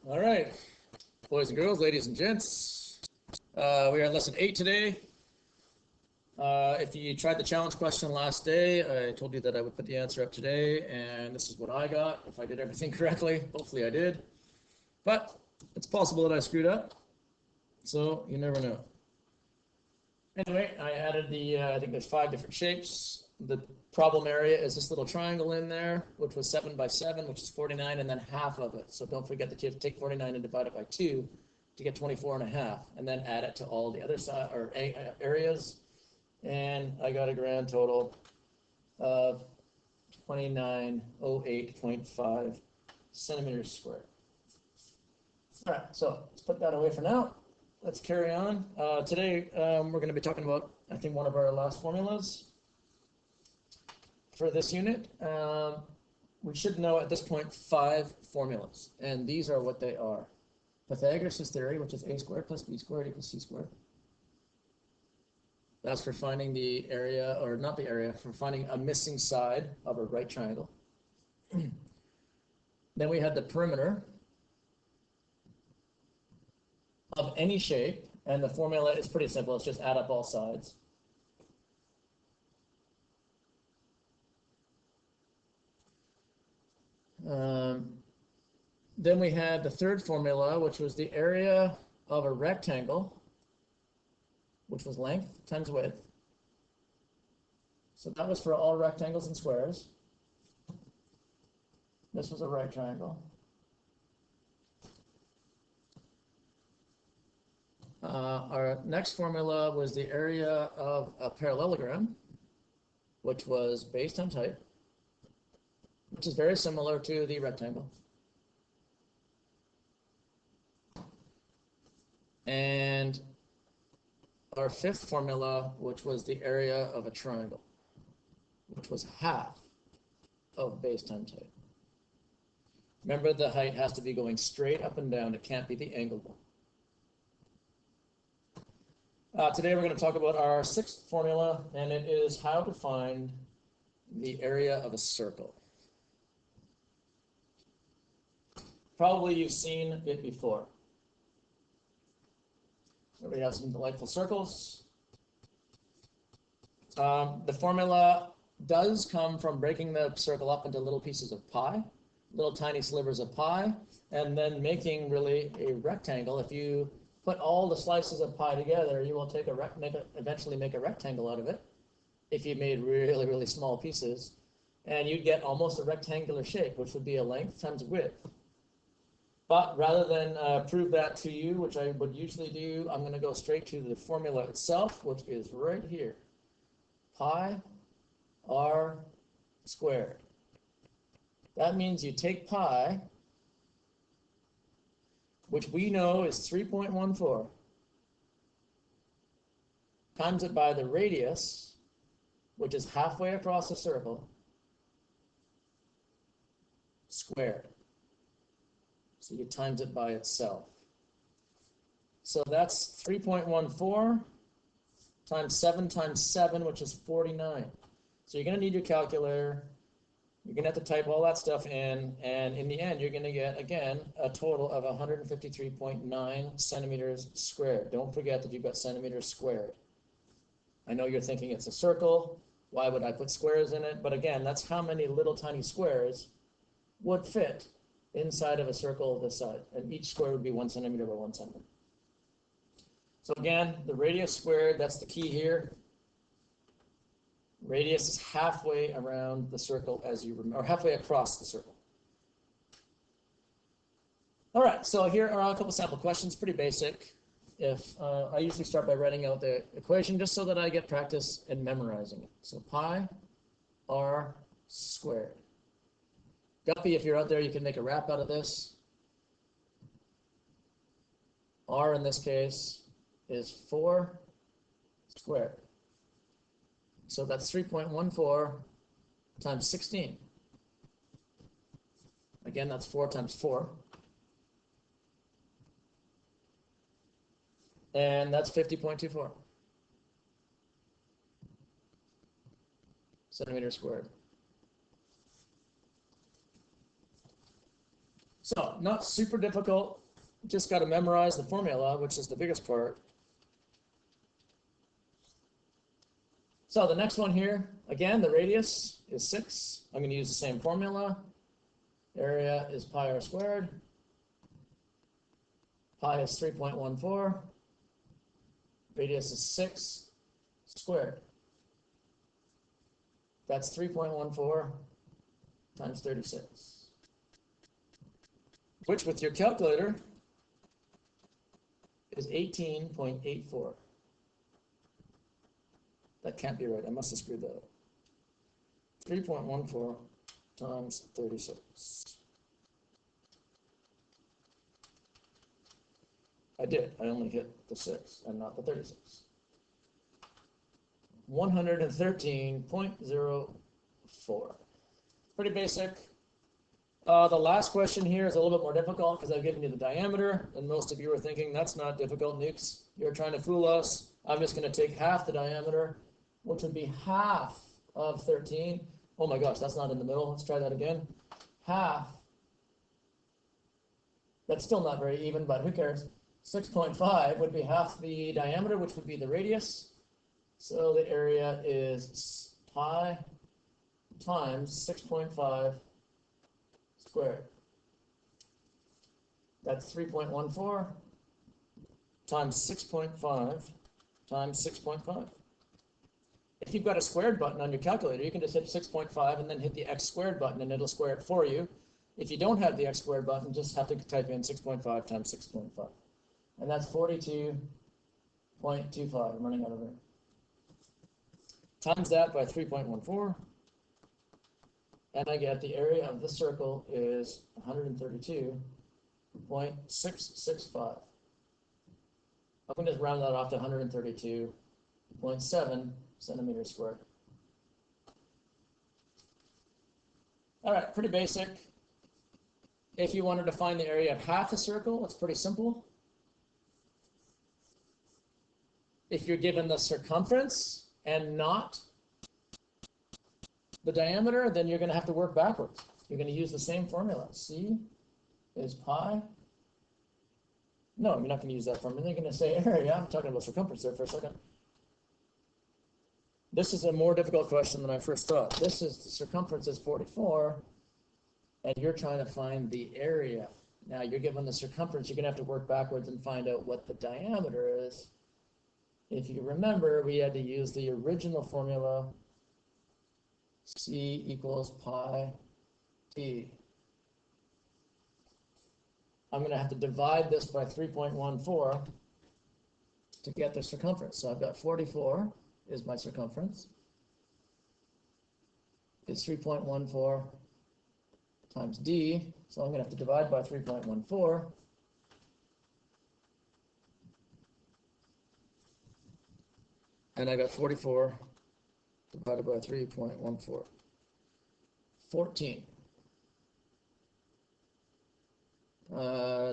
All right, boys and girls, ladies and gents. We are in lesson 8 today. If you tried the challenge question last day, I told you that I would put the answer up today, and this is what I got. If I did everything correctly, hopefully I did. But it's possible that I screwed up, so you never know. Anyway, I added I think there's 5 different shapes. The problem area is this little triangle in there, which was 7 by 7, which is 49, and then half of it. So don't forget that you have to take 49 and divide it by 2 to get 24 and a half, and then add it to all the other side or areas. And I got a grand total of 2908.5 centimeters squared. All right, so let's put that away for now. Let's carry on. Today, we're going to be talking about, I think, one of our last formulas for this unit. We should know at this point 5 formulas, and these are what they are. Pythagoras' theory, which is a squared plus b squared equals c squared. That's for finding the area, or not the area, for finding a missing side of a right triangle. Then we had the perimeter of any shape, and the formula is pretty simple. It's just add up all sides. Then we had the third formula, which was the area of a rectangle, which was length times width. So that was for all rectangles and squares. This was a right triangle. Our next formula was the area of a parallelogram, which was base times height, which is very similar to the rectangle. And our fifth formula, which was the area of a triangle, which was half of base times height. Remember, the height has to be going straight up and down. It can't be the angled one. Today we're going to talk about our sixth formula, and it is how to find the area of a circle. Probably you've seen it before. So we have some delightful circles. The formula does come from breaking the circle up into little pieces of pie, little tiny slivers of pie, and then making really a rectangle. If you put all the slices of pie together, you will eventually make a rectangle out of it. If you made really, really small pieces, and you'd get almost a rectangular shape, which would be a length times width. But rather than prove that to you, which I would usually do, I'm going to go straight to the formula itself, which is right here. Pi r squared. That means you take pi, which we know is 3.14, times it by the radius, which is halfway across the circle, squared. So you times it by itself. So that's 3.14 times 7 times 7, which is 49. So you're going to need your calculator. You're going to have to type all that stuff in, and in the end, you're going to get, again, a total of 153.9 centimeters squared. Don't forget that you've got centimeters squared. I know you're thinking it's a circle. Why would I put squares in it? But again, that's how many little tiny squares would fit inside of a circle this size, and each square would be 1 centimeter by 1 centimeter. So again, the radius squared, that's the key here. Radius is halfway around the circle, as you remember, or halfway across the circle. All right, so here are a couple sample questions, pretty basic. If I usually start by writing out the equation just so that I get practice in memorizing it. So pi r squared. Guppy, if you're out there, you can make a rap out of this. R in this case is 4 squared. So that's 3.14 times 16. Again, that's 4 times 4. And that's 50.24 centimeters squared. So not super difficult, just got to memorize the formula, which is the biggest part. So the next one here, again, the radius is 6. I'm going to use the same formula. Area is pi r squared. Pi is 3.14. Radius is 6 squared. That's 3.14 times 36. Which with your calculator is 18.84. That can't be right. I must have screwed that up. 3.14 times 36. I did. I only hit the 6 and not the 36. 113.04. Pretty basic. The last question here is a little bit more difficult because I've given you the diameter, and most of you are thinking that's not difficult, nukes. You're trying to fool us. I'm just going to take half the diameter, which would be half of 13. Oh my gosh, that's not in the middle. Let's try that again. Half. That's still not very even, but who cares? 6.5 would be half the diameter, which would be the radius. So the area is pi times 6.5 squared. That's 3.14 times 6.5 times 6.5. If you've got a squared button on your calculator, you can just hit 6.5 and then hit the x squared button and it'll square it for you. If you don't have the x squared button, just have to type in 6.5 times 6.5. And that's 42.25. I'm running out of room. Times that by 3.14. And I get the area of the circle is 132.665. I'm going to round that off to 132.7 centimeters squared. All right, pretty basic. If you wanted to find the area of half a circle, it's pretty simple. If you're given the circumference and not the diameter, then you're going to have to work backwards. You're going to use the same formula. C is pi. No, you're not going to use that formula. You're going to say area. I'm talking about circumference there for a second. This is a more difficult question than I first thought. This is the circumference is 44, and you're trying to find the area. Now you're given the circumference. You're going to have to work backwards and find out what the diameter is. If you remember, we had to use the original formula. C equals pi t. I'm going to have to divide this by 3.14 to get the circumference. So I've got 44 is my circumference. It's 3.14 times d. So I'm going to have to divide by 3.14. And I got 44 divided by 3.14. 14.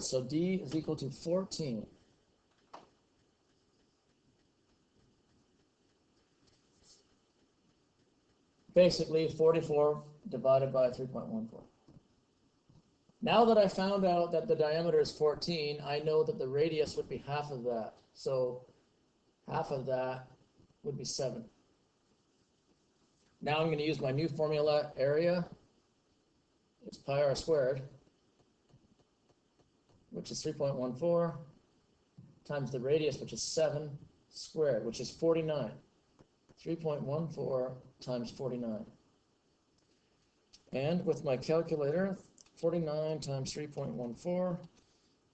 So d is equal to 14. Basically 44 divided by 3.14. Now that I found out that the diameter is 14, I know that the radius would be half of that. So half of that would be 7. Now I'm going to use my new formula. Area is pi r squared, which is 3.14, times the radius, which is 7 squared, which is 49. 3.14 times 49. And with my calculator, 49 times 3.14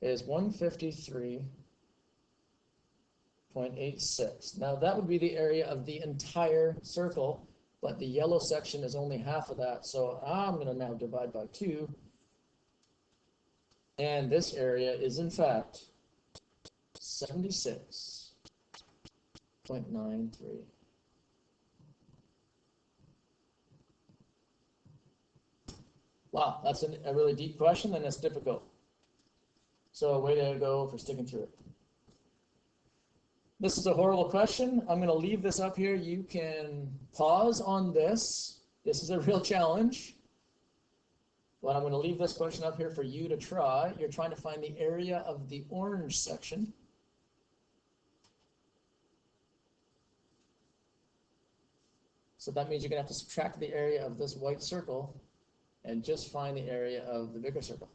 is 153.86. Now that would be the area of the entire circle, but the yellow section is only half of that. So I'm going to now divide by 2. And this area is in fact 76.93. Wow, that's a really deep question and it's difficult. So way to go for sticking through it. This is a horrible question. I'm going to leave this up here. You can pause on this. This is a real challenge. But I'm going to leave this question up here for you to try. You're trying to find the area of the orange section. So that means you're going to have to subtract the area of this white circle and just find the area of the bigger circle.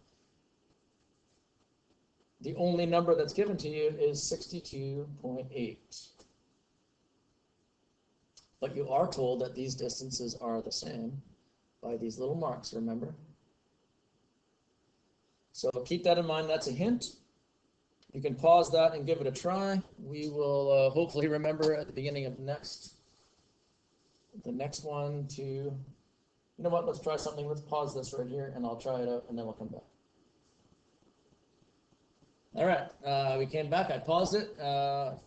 The only number that's given to you is 62.8. But you are told that these distances are the same by these little marks, remember? So keep that in mind. That's a hint. You can pause that and give it a try. We will hopefully remember at the beginning of the next one to, you know what, let's try something. Let's pause this right here and I'll try it out and then we'll come back. All right, we came back. I paused it,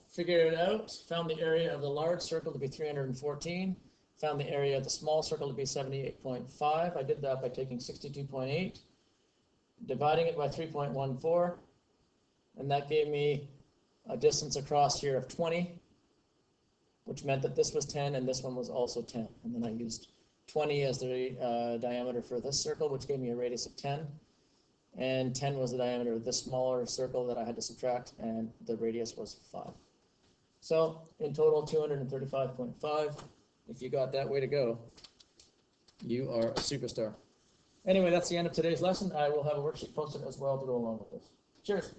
figured it out, found the area of the large circle to be 314, found the area of the small circle to be 78.5. I did that by taking 62.8, dividing it by 3.14, and that gave me a distance across here of 20, which meant that this was 10 and this one was also 10. And then I used 20 as the diameter for this circle, which gave me a radius of 10. And 10 was the diameter of this smaller circle that I had to subtract, and the radius was 5. So in total, 235.5. If you got that, way to go. You are a superstar. Anyway, that's the end of today's lesson. I will have a worksheet posted as well to go along with this. Cheers.